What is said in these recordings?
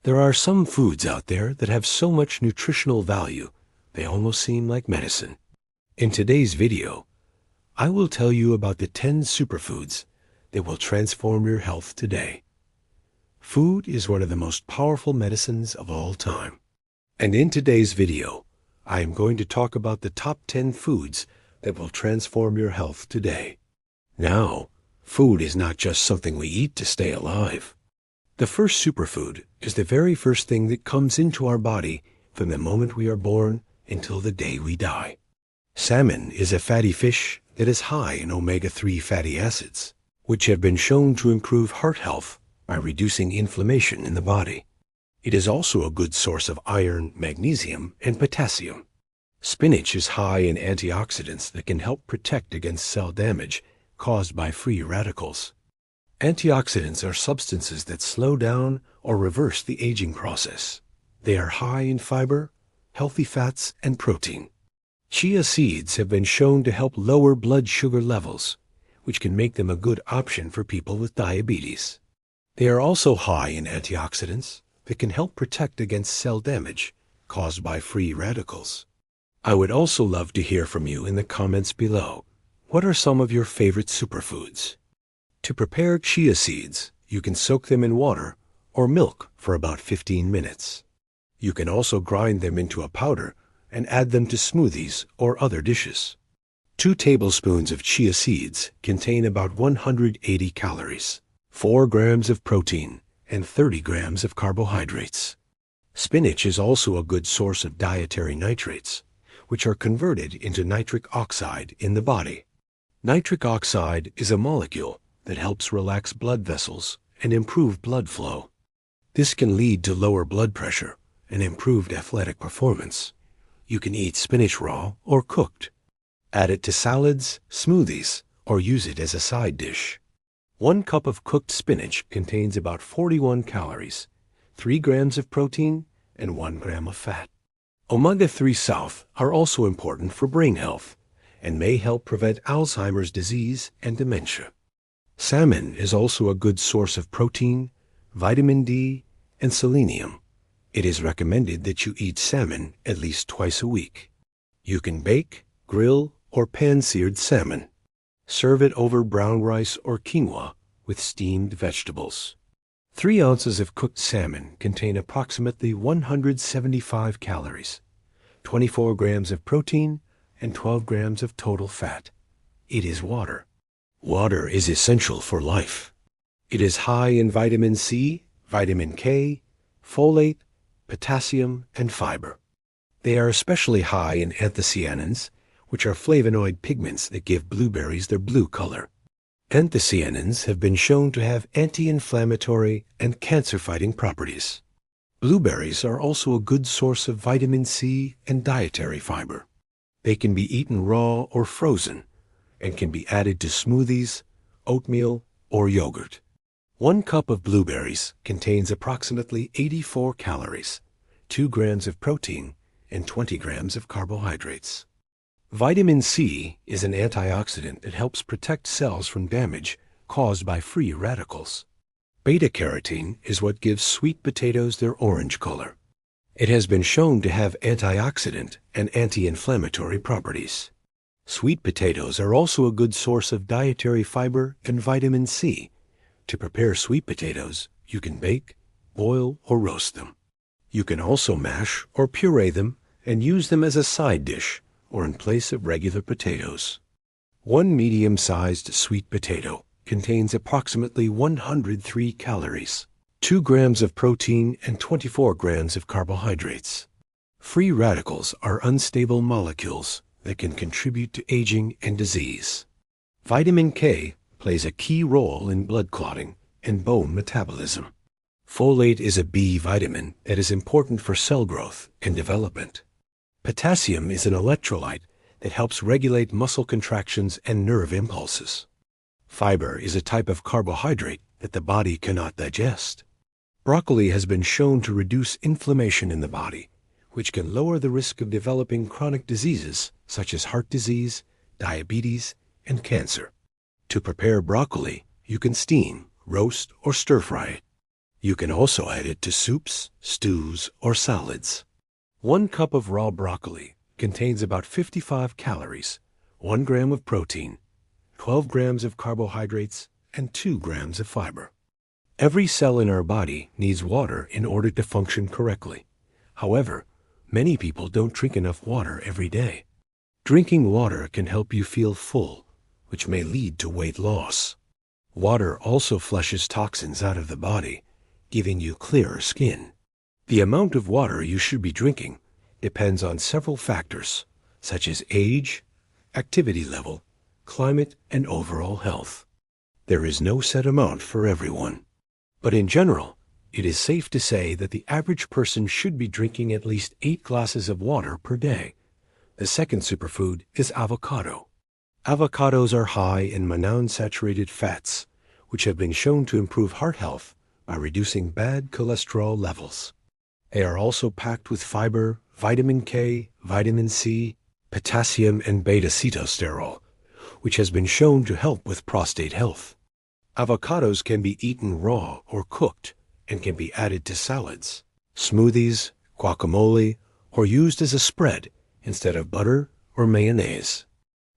There are some foods out there that have so much nutritional value, they almost seem like medicine. In today's video, I will tell you about the 10 superfoods that will transform your health today. Food is one of the most powerful medicines of all time. And in today's video, I am going to talk about the top 10 foods that will transform your health today. Now, food is not just something we eat to stay alive. The first superfood is the very first thing that comes into our body from the moment we are born until the day we die. Salmon is a fatty fish that is high in omega-3 fatty acids, which have been shown to improve heart health by reducing inflammation in the body. It is also a good source of iron, magnesium, and potassium. Spinach is high in antioxidants that can help protect against cell damage caused by free radicals. Antioxidants are substances that slow down or reverse the aging process. They are high in fiber, healthy fats, and protein. Chia seeds have been shown to help lower blood sugar levels, which can make them a good option for people with diabetes. They are also high in antioxidants that can help protect against cell damage caused by free radicals. I would also love to hear from you in the comments below. What are some of your favorite superfoods? To prepare chia seeds, you can soak them in water or milk for about 15 minutes. You can also grind them into a powder and add them to smoothies or other dishes. 2 tablespoons of chia seeds contain about 180 calories, 4 grams of protein, and 30 grams of carbohydrates. Spinach is also a good source of dietary nitrates, which are converted into nitric oxide in the body. Nitric oxide is a molecule that helps relax blood vessels and improve blood flow. This can lead to lower blood pressure and improved athletic performance. You can eat spinach raw or cooked. Add it to salads, smoothies, or use it as a side dish. 1 cup of cooked spinach contains about 41 calories, 3 grams of protein, and 1 gram of fat. Omega-3 South are also important for brain health and may help prevent Alzheimer's disease and dementia. Salmon is also a good source of protein, vitamin D, and selenium. It is recommended that you eat salmon at least twice a week. You can bake, grill, or pan-seared salmon. Serve it over brown rice or quinoa with steamed vegetables. 3 ounces of cooked salmon contain approximately 175 calories, 24 grams of protein, and 12 grams of total fat. It is water. Water is essential for life. It is high in vitamin C, vitamin K, folate, potassium, and fiber. They are especially high in anthocyanins, which are flavonoid pigments that give blueberries their blue color. Anthocyanins have been shown to have anti-inflammatory and cancer-fighting properties. Blueberries are also a good source of vitamin C and dietary fiber. They can be eaten raw or frozen and can be added to smoothies, oatmeal, or yogurt. 1 cup of blueberries contains approximately 84 calories, 2 grams of protein, and 20 grams of carbohydrates. Vitamin C is an antioxidant that helps protect cells from damage caused by free radicals. Beta-carotene is what gives sweet potatoes their orange color. It has been shown to have antioxidant and anti-inflammatory properties. Sweet potatoes are also a good source of dietary fiber and vitamin C. To prepare sweet potatoes, you can bake, boil, or roast them. You can also mash or puree them and use them as a side dish or in place of regular potatoes. 1 medium-sized sweet potato contains approximately 103 calories, 2 grams of protein, and 24 grams of carbohydrates. Free radicals are unstable molecules that can contribute to aging and disease. Vitamin K plays a key role in blood clotting and bone metabolism. Folate is a B vitamin that is important for cell growth and development. Potassium is an electrolyte that helps regulate muscle contractions and nerve impulses. Fiber is a type of carbohydrate that the body cannot digest. Broccoli has been shown to reduce inflammation in the body, which can lower the risk of developing chronic diseases such as heart disease, diabetes, and cancer. To prepare broccoli, you can steam, roast, or stir-fry it. You can also add it to soups, stews, or salads. 1 cup of raw broccoli contains about 55 calories, 1 gram of protein, 12 grams of carbohydrates, and 2 grams of fiber. Every cell in our body needs water in order to function correctly. However, many people don't drink enough water every day. Drinking water can help you feel full, which may lead to weight loss. Water also flushes toxins out of the body, giving you clearer skin. The amount of water you should be drinking depends on several factors, such as age, activity level, climate, and overall health. There is no set amount for everyone. But in general, it is safe to say that the average person should be drinking at least 8 glasses of water per day. The second superfood is avocado. Avocados are high in monounsaturated fats, which have been shown to improve heart health by reducing bad cholesterol levels. They are also packed with fiber, vitamin K, vitamin C, potassium, and beta-cetosterol, which has been shown to help with prostate health. Avocados can be eaten raw or cooked and can be added to salads, smoothies, guacamole, or used as a spread instead of butter or mayonnaise.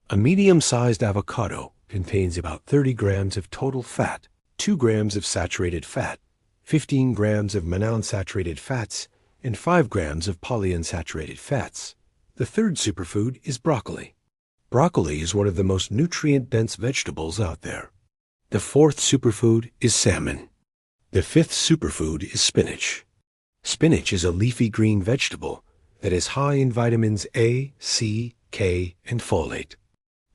A medium-sized avocado contains about 30 grams of total fat, 2 grams of saturated fat, 15 grams of monounsaturated fats, and 5 grams of polyunsaturated fats. The third superfood is broccoli. Broccoli is one of the most nutrient-dense vegetables out there. The fourth superfood is salmon. The fifth superfood is spinach. Spinach is a leafy green vegetable that is high in vitamins A, C, K, and folate.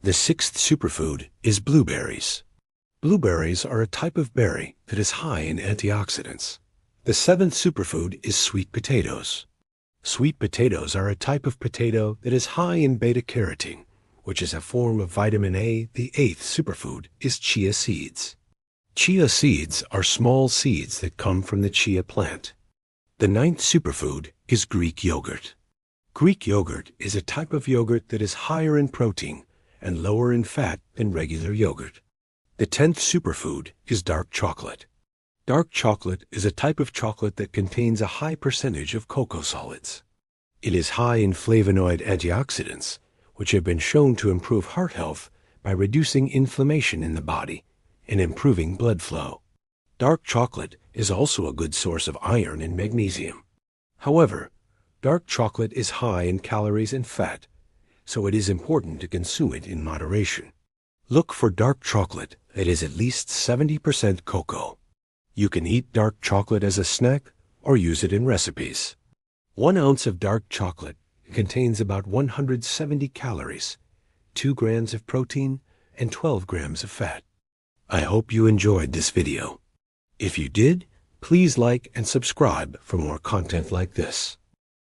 The sixth superfood is blueberries. Blueberries are a type of berry that is high in antioxidants. The seventh superfood is sweet potatoes. Sweet potatoes are a type of potato that is high in beta-carotene, which is a form of vitamin A. The eighth superfood is chia seeds. Chia seeds are small seeds that come from the chia plant. The ninth superfood is Greek yogurt. Greek yogurt is a type of yogurt that is higher in protein and lower in fat than regular yogurt. The 10th superfood is dark chocolate. Dark chocolate is a type of chocolate that contains a high percentage of cocoa solids. It is high in flavonoid antioxidants, which have been shown to improve heart health by reducing inflammation in the body and improving blood flow. Dark chocolate is also a good source of iron and magnesium. However, dark chocolate is high in calories and fat, so it is important to consume it in moderation. Look for dark chocolate that is at least 70% cocoa. You can eat dark chocolate as a snack or use it in recipes. 1 ounce of dark chocolate contains about 170 calories, 2 grams of protein, and 12 grams of fat. I hope you enjoyed this video. If you did, please like and subscribe for more content like this.